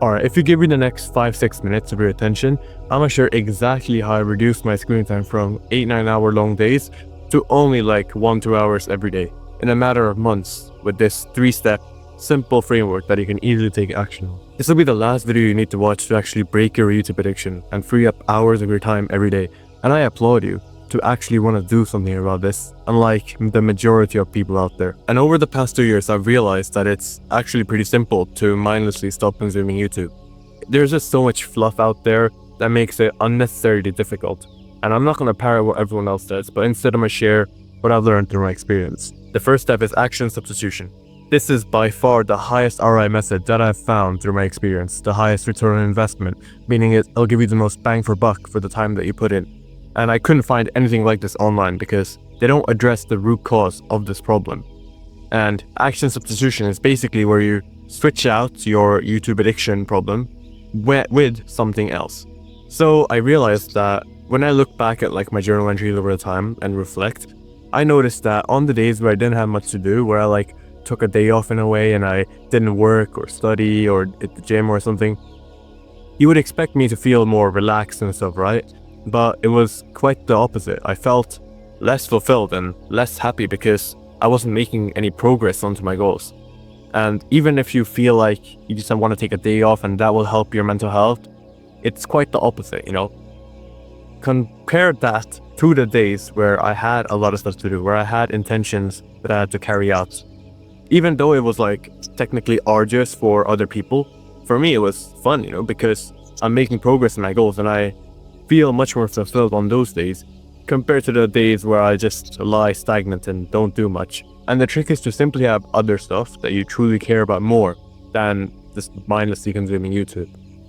Alright, if you give me the next 5-6 minutes of your attention, I'm gonna share exactly how I reduced my screen time from 8-9 hour long days to only like 1-2 hours every day in a matter of months with this 3-step simple framework that you can easily take action on. This will be the last video you need to watch to actually break your YouTube addiction and free up hours of your time every day. And I applaud you to actually want to do something about this, unlike the majority of people out there. And over the past 2 years, I've realized that it's actually pretty simple to mindlessly stop consuming YouTube. There's just so much fluff out there that makes it unnecessarily difficult. And I'm not going to parrot what everyone else does, but instead I'm going to share what I've learned through my experience. The first step is action substitution. This is by far the highest ROI method that I've found through my experience, the highest return on investment, meaning it'll give you the most bang for buck for the time that you put in. And I couldn't find anything like this online because they don't address the root cause of this problem. And action substitution is basically where you switch out your YouTube addiction problem with something else. So I realized that when I look back at like my journal entries over the time and reflect, I noticed that on the days where I didn't have much to do, where I like took a day off in a way and I didn't work or study or hit the gym or something, you would expect me to feel more relaxed and stuff, right? But it was quite the opposite. I felt less fulfilled and less happy because I wasn't making any progress onto my goals. And even if you feel like you just want to take a day off and that will help your mental health, it's quite the opposite, you know? Compare that to the days where I had a lot of stuff to do, where I had intentions that I had to carry out. Even though it was like technically arduous for other people, for me it was fun, you know, because I'm making progress in my goals and I feel much more fulfilled on those days compared to the days where I just lie stagnant and don't do much. And the trick is to simply have other stuff that you truly care about more than just mindlessly consuming YouTube.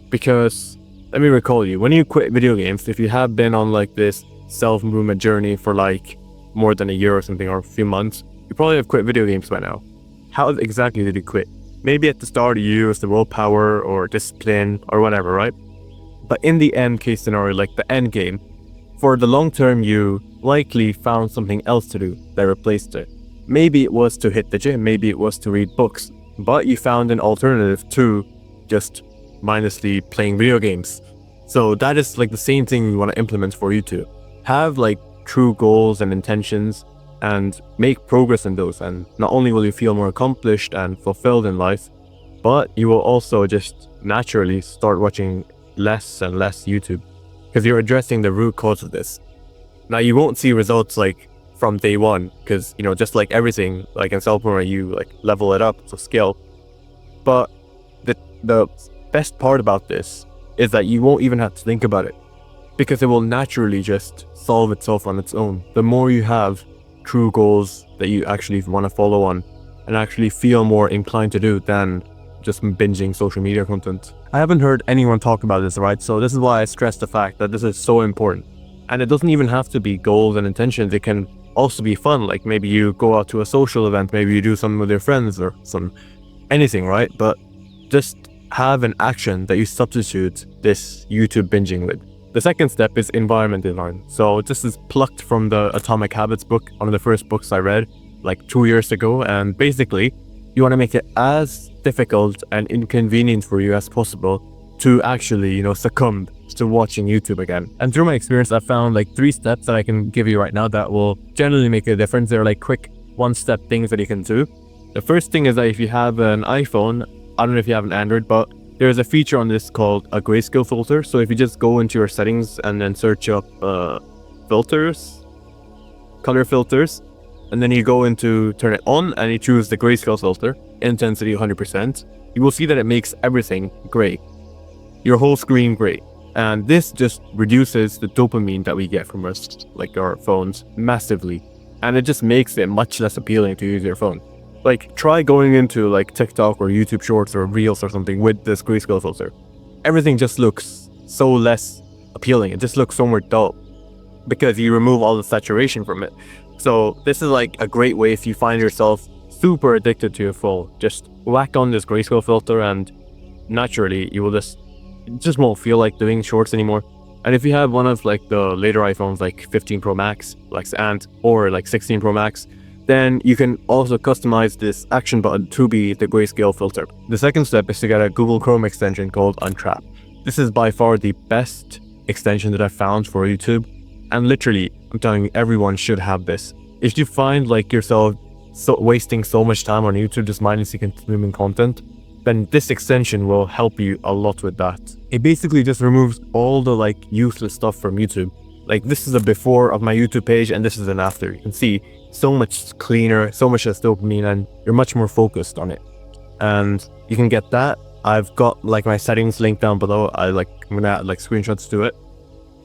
Because let me recall you, when you quit video games, if you have been on like this self-improvement journey for like more than a year or something, or a few months, you probably have quit video games by now. How exactly did you quit? Maybe at the start you used the willpower or discipline or whatever, right? But in the end case scenario, like the end game, for the long term, you likely found something else to do that replaced it. Maybe it was to hit the gym, maybe it was to read books, but you found an alternative to just mindlessly playing video games. So that is like the same thing we want to implement for you too. Have like true goals and intentions and make progress in those. And not only will you feel more accomplished and fulfilled in life, but you will also just naturally start watching less and less YouTube because you're addressing the root cause of this. Now you won't see results like from day one because, you know, just like everything, like in self-improvement, you like level it up to skill. But the best part about this is that you won't even have to think about it because it will naturally just solve itself on its own. The more you have true goals that you actually want to follow on and actually feel more inclined to do than just binging social media content. I haven't heard anyone talk about this, right? So this is why I stress the fact that this is so important. And it doesn't even have to be goals and intentions. It can also be fun. Like maybe you go out to a social event, maybe you do something with your friends or anything, right? But just have an action that you substitute this YouTube binging with. The second step is environment design. So this is plucked from the Atomic Habits book, one of the first books I read like 2 years ago. And basically, you want to make it as difficult and inconvenient for you as possible to actually, you know, succumb to watching YouTube again. And through my experience, I found like 3 steps that I can give you right now that will generally make a difference. They're like quick 1-step things that you can do. The first thing is that if you have an iPhone, I don't know if you have an Android, but there's a feature on this called a grayscale filter. So if you just go into your settings and then search up filters, color filters, and then you go into turn it on and you choose the grayscale filter, intensity 100%, you will see that it makes everything gray, your whole screen gray. And this just reduces the dopamine that we get from our phones massively. And it just makes it much less appealing to use your phone. Like try going into like TikTok or YouTube Shorts or Reels or something with this grayscale filter. Everything just looks so less appealing. It just looks so more dull because you remove all the saturation from it. So this is like a great way if you find yourself super addicted to your phone. Just whack on this grayscale filter and naturally you will just won't feel like doing shorts anymore. And if you have one of like the later iPhones like 15 Pro Max or like 16 Pro Max, then you can also customize this action button to be the grayscale filter. The second step is to get a Google Chrome extension called Untrap. This is by far the best extension that I've found for YouTube, and literally, I'm telling you, everyone should have this. If you find like yourself wasting so much time on YouTube just mindlessly consuming content, then this extension will help you a lot with that. It basically just removes all the like useless stuff from YouTube. Like this is a before of my YouTube page and this is an after. You can see so much cleaner, so much less dopamine, and you're much more focused on it. And you can get that. I've got like my settings linked down below. I'm gonna add like screenshots to it.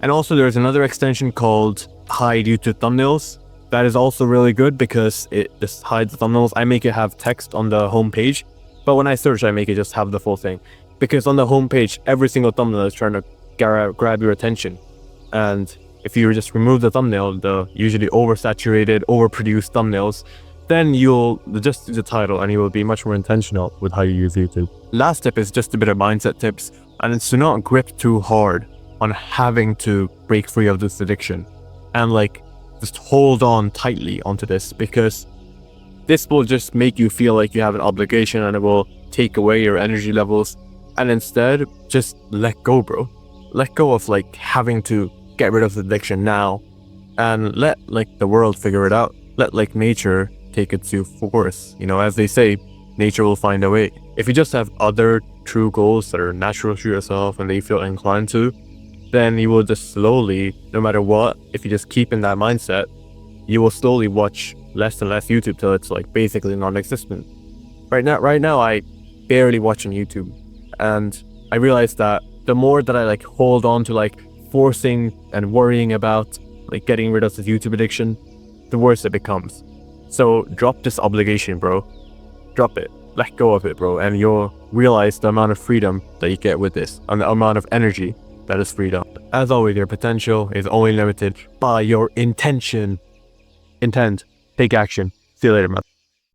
And also there's another extension called Hide YouTube Thumbnails. That is also really good because it just hides the thumbnails. I make it have text on the home page, but when I search, I make it just have the full thing. Because on the home page, every single thumbnail is trying to grab your attention. And if you just remove the thumbnail, the usually oversaturated, overproduced thumbnails, then you'll just do the title and you will be much more intentional with how you use YouTube. Last tip is just a bit of mindset tips, and it's to not grip too hard on having to break free of this addiction. And like, just hold on tightly onto this, because this will just make you feel like you have an obligation and it will take away your energy levels. And instead, just let go, bro. Let go of like having to get rid of the addiction now, and let like the world figure it out. Let like nature take its due course. You know, as they say, nature will find a way. If you just have other true goals that are natural to yourself and that you feel inclined to, then you will just slowly, no matter what, if you just keep in that mindset, you will slowly watch less and less YouTube till it's like basically non-existent. Right now I barely watch on YouTube, and I realized that the more that I like hold on to like forcing and worrying about like getting rid of this YouTube addiction, the worse it becomes. So drop this obligation, bro. Drop it. Let go of it, bro, and you'll realize the amount of freedom that you get with this, and the amount of energy that is freed up. As always, your potential is only limited by your intention. Intent. Take action. See you later, man.